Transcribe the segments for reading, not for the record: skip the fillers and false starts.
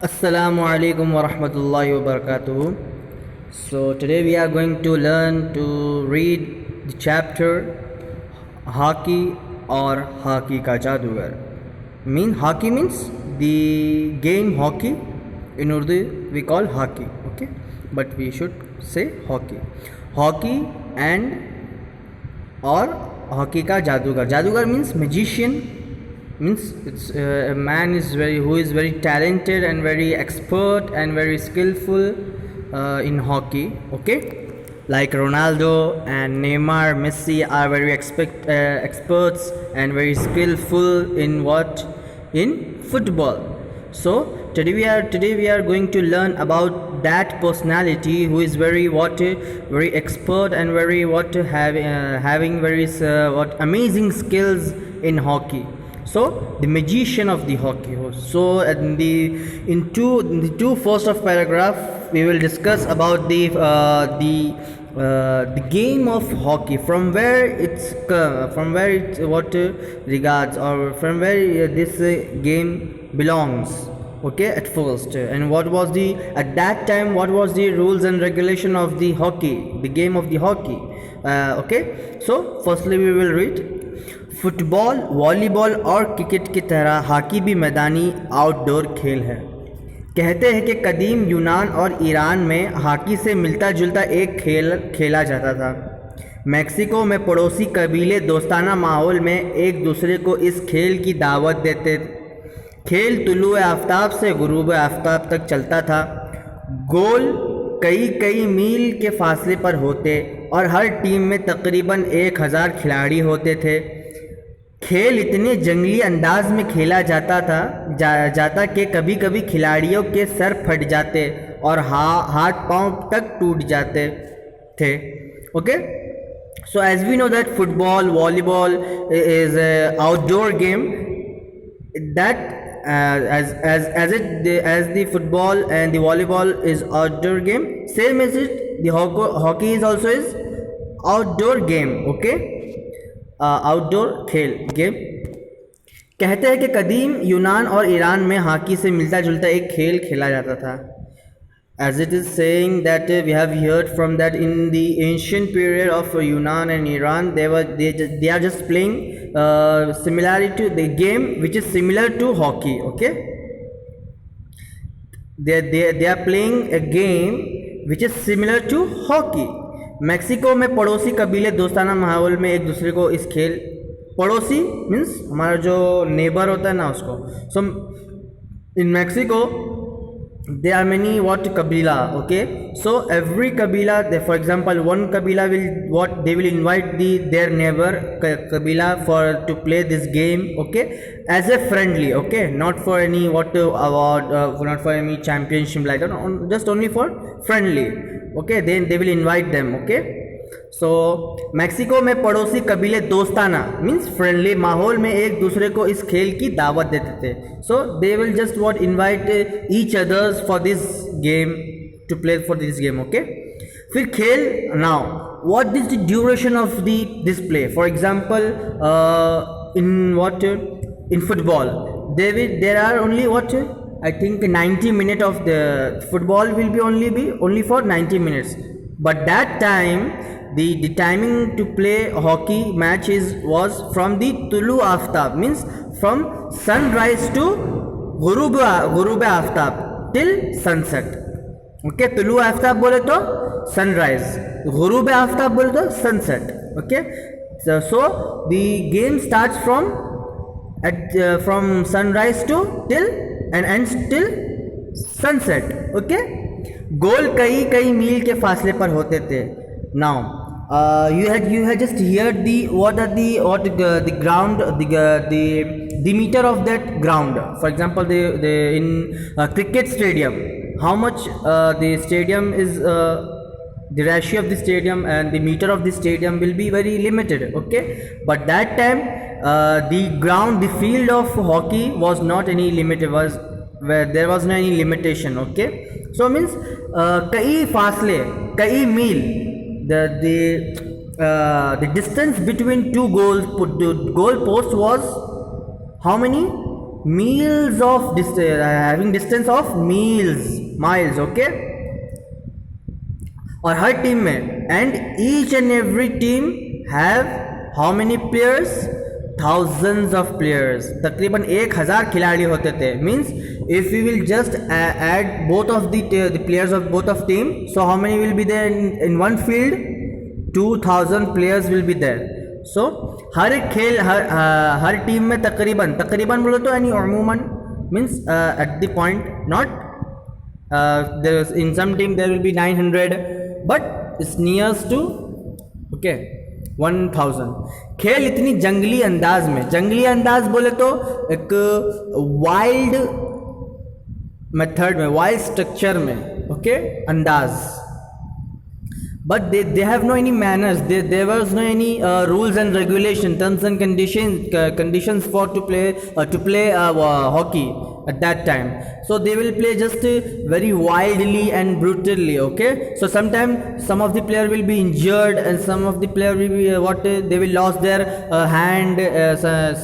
Assalamu alaikum wa rahmatullahi wa barakatuh. So today we are going to learn to read the chapter Hockey or Hockey ka Jadugar. Hockey means the game hockey. In Urdu we call hockey, okay? But we should say hockey. Hockey and or hockey ka Jadugar. Jadugar means magician, means it's a man is who is very talented and very expert and very skillful in hockey, okay? Like Ronaldo and Neymar, Messi are very experts and very skillful in football. So today we are going to learn about that personality who is very expert and very having very amazing skills in hockey. So the magician of the hockey. So in the two first of paragraph we will discuss about the game of hockey, from where it regards, or from where this game belongs, okay, at first, and what was the at that time what was the rules and regulation of the game of the hockey. Okay, so firstly we will read. Football, volleyball और cricket की तरह hockey भी मैदानी outdoor खेल है। कहते हैं कि कदीम यूनान और ईरान में हॉकी से मिलता जुलता एक खेल खेला जाता था। मैक्सिको में पड़ोसी कबीले दोस्ताना माहौल में एक दूसरे को इस खेल की दावत देते। खेल तुलुए आफताब से गुरूब आफताब तक चलता था। गोल कई मील के फासले पर होते और हर टीम में तकरीबन 1000 खिलाड़ी होते थे। खेल इतने जंगली अंदाज में खेला जाता कि कभी कभी खिलाड़ियों के सर फट जाते और हाथ पांव तक टूट जाते थे। Okay, so as we know that football, volleyball is outdoor game that as the football and the volleyball is outdoor game, same as it the hockey is also is outdoor game, okay? Outdoor खेल game. कहते हैं कि कदीम यूनान और Iran में hockey से मिलता जुलता एक खेल खेला जाता था। As it is saying that we have heard from that in the ancient period of Yunnan and Iran, they are just playing similarity to the game which is similar to hockey, okay? They are playing a game which is similar to hockey. Mexico में पड़ोसी कबीले दोस्ताना माहौल में एक दूसरे को इस खेल, पड़ोसी मीन्स हमारा जो नेबर होता है ना उसको। सो इन Mexico there are many kabila, okay? So every kabila, for example, one kabila they will invite their neighbor kabila to play this game, okay, as a friendly, okay, not for any award, not for any championship like that, just only for friendly, okay? Then they will invite them, okay? So Mexico में पड़ोसी कबीले दोस्ताना means friendly माहौल में एक दूसरे को इस खेल की दावत देते थे। सो they will just invite each others for this game to play for this game, okay? फिर खेल, now what is the duration of this play? For example in football there are only I think 90 minute of the football will be only for 90 minutes, but that time the timing to play hockey match was from the tulu aftab, means from sunrise to ghurub aftab till sunset, okay? tulu aftab bole to sunrise, ghurub aftab bole to sunset, okay? So the game starts from sunrise to till and ends till sunset, okay? गोल कई मील के फासले पर होते थे। Now you had just heard the ground, the meter of that ground. For example, in cricket stadium, how much the stadium is, the ratio of the stadium and the meter of the stadium will be very limited, okay? But that time the field of hockey was not any limited, where there was no any limitation, okay? So means कई फासले, कई मील, the distance between two goal posts was how many? meals of having distance of miles, okay. और हर team में, and each and every team have how many players? Thousands of players. तकरीबन 1000 खिलाड़ी होते थे. Means if we will just add both of the players of both of team, so how many will be there in one field? 2000 players will be there. So हर एक खेल हर team में तकरीबन बोलो तो यानी अमूमन means at the point, not there is in some team there will be 900, but it's nearest to okay 1000. खेल इतनी जंगली अंदाज बोले तो एक वाइल्ड मेथड में, वाइल्ड स्ट्रक्चर में, ओके अंदाज. But they have no any manners. There was no any rules and regulation, terms and conditions for to play hockey at that time. So they will play just very wildly and brutally. Okay. So sometimes some of the player will be injured, and some of the player will be they will lose their hand.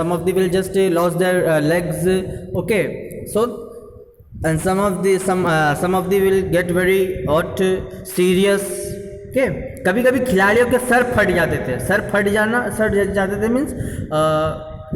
Some of them will just lose their legs. Okay. So and some of the will get very serious. Okay कभी कभी खिलाड़ियों के sir फट जाते थे means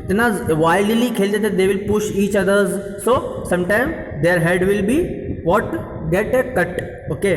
इतना wildly खेलते थे. They will push each others, so sometime their head will be what gate A cut. Okay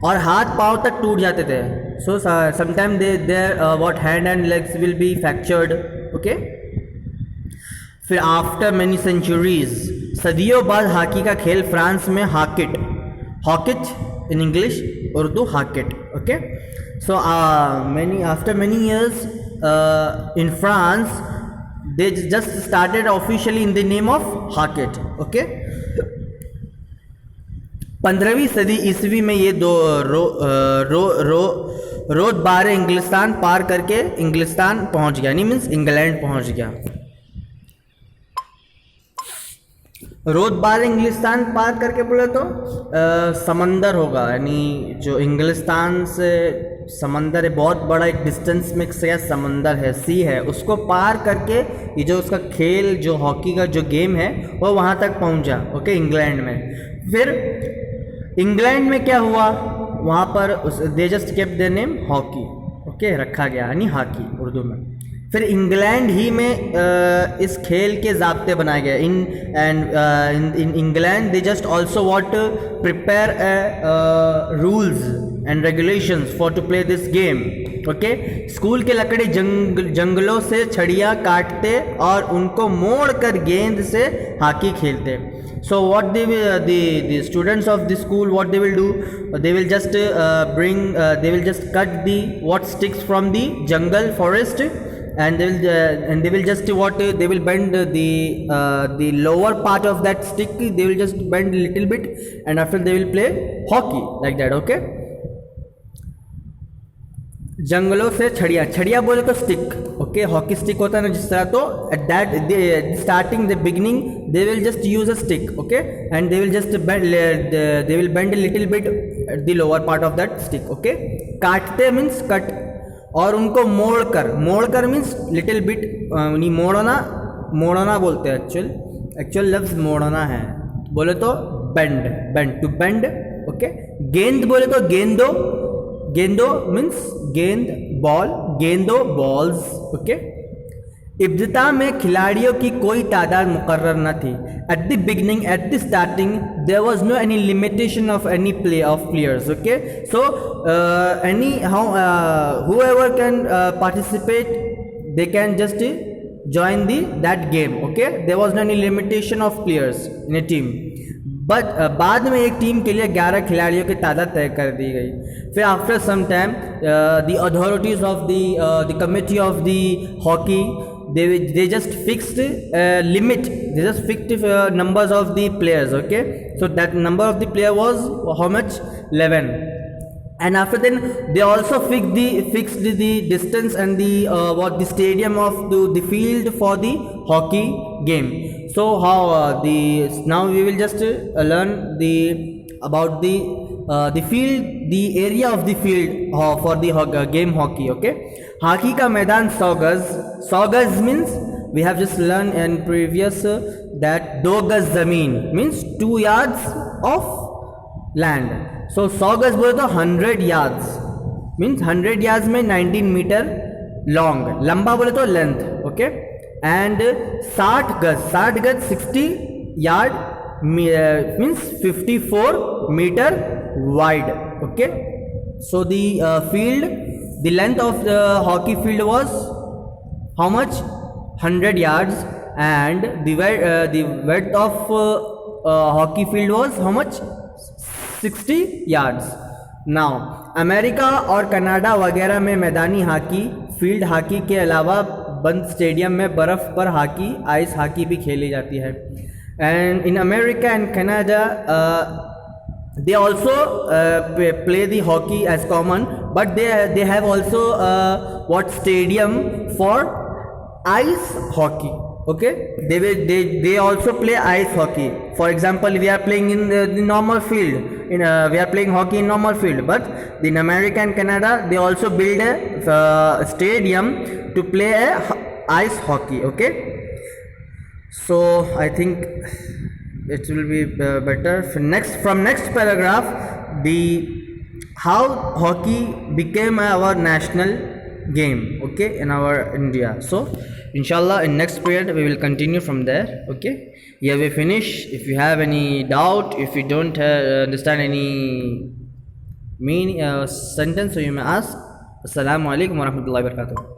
और हाथ पांव तक टूट जाते थे. So sometime there what hand and legs will be fractured. Okay फिर आफ्टर मेनी सेंचुरीज, सदियों बाद हॉकी का खेल फ्रांस में हॉकिच in English, Urdu hocket. Okay, so after many years in France, they just started officially in the name of hocket. Okay, 15वीं सदी ईस्वी में ये दो रोड बार इंग्लिस्तान पार करके इंग्लिस्तान पहुंच गया, नहीं मीन्स इंग्लैंड पहुंच गया. रोड बार इंग्लिस्तान पार करके बोले तो समंदर होगा, यानी जो इंग्लिस्तान से समंदर है, बहुत बड़ा एक डिस्टेंस में से समंदर है, सी है, उसको पार करके ये जो उसका खेल, जो हॉकी का जो गेम है वो वहाँ तक पहुँचा. ओके इंग्लैंड में. फिर इंग्लैंड में क्या हुआ, वहाँ पर they just kept their name hockey. Okay रखा गया, यानी हॉकी उर्दू में. फिर इंग्लैंड ही में इस खेल के ज़ाब्ते बनाए गए. In England they just also what prepare rules and regulations for to play this game. Okay school के लकड़ी जंगलों से छड़ियाँ काटते और उनको मोड़ कर गेंद से हॉकी खेलते. So what the students of the school, what they will do, they will just they will just cut the what sticks from the jungle forest, and they will just they will bend the lower part of that stick. They will just bend a little bit, and after they will play hockey like that. Okay, जंगलों से छड़िया बोले तो stick. Okay hockey stick होता है ना जिस तरह, तो at that starting the beginning they will just use a stick. Okay and they will just they will bend little bit the lower part of that stick. Okay काटते means cut, और उनको मोड़कर मीन्स लिटिल बिट, नहीं मोड़ना बोलते हैं. Actual लफ्ज मोड़ना है, बोले तो बेंड टू बेंड. ओके गेंद बोले तो गेंदो मीन्स गेंद, बॉल, गेंदो बॉल्स. ओके इब्तिदा में खिलाड़ियों की कोई तादाद मुकर्रर न थी. At the beginning, at the starting there was no any limitation of any play of players. Okay so any whoever can participate, they can just join that game. Okay there was no any limitation of players in a team. But बाद में एक team के लिए 11 खिलाड़ियों की तादाद तय कर दी गई. फिर after some time the authorities of the committee of the hockey they just fixed limit, they just fixed numbers of the players. Okay so that number of the player was how much? 11. And after then they also fixed the distance and the stadium of the field for the hockey game. So how now we will just learn about the field, the area of the field for the game hockey. Okay hockey का मैदान 100 गज means we have just learned in previous that 2 गज जमीन means 2 yards of land. So 100 गज बोले तो 100 yards means 100 yards में 19 metre long, लंबा बोले तो लेंथ. ओके. एंड 60 गज 60 yard means 54 meter wide. Okay. So the the length of the hockey field was how much? 100 yards. And the width of hockey field was how much? 60 yards. Now America और Canada वगैरह में मैदानी hockey, field hockey के अलावा बंद stadium में बर्फ़ पर हॉकी, आइस हॉकी भी खेली जाती है. And in America and Canada they also play the hockey as common, but they have also what stadium for ice hockey. Okay, they also play ice hockey. For example, we are playing in the normal field, we are playing hockey in normal field, but in America and Canada they also build a stadium to play ice hockey. Okay, so I think it will be better from next paragraph, the how hockey became our national game, okay, in our India. So inshallah in next period we will continue from there. Okay, here we finish. If you have any doubt, if you don't understand any meaning sentence, so you may ask. Assalamu alaikum warahmatullahi wabarakatuh.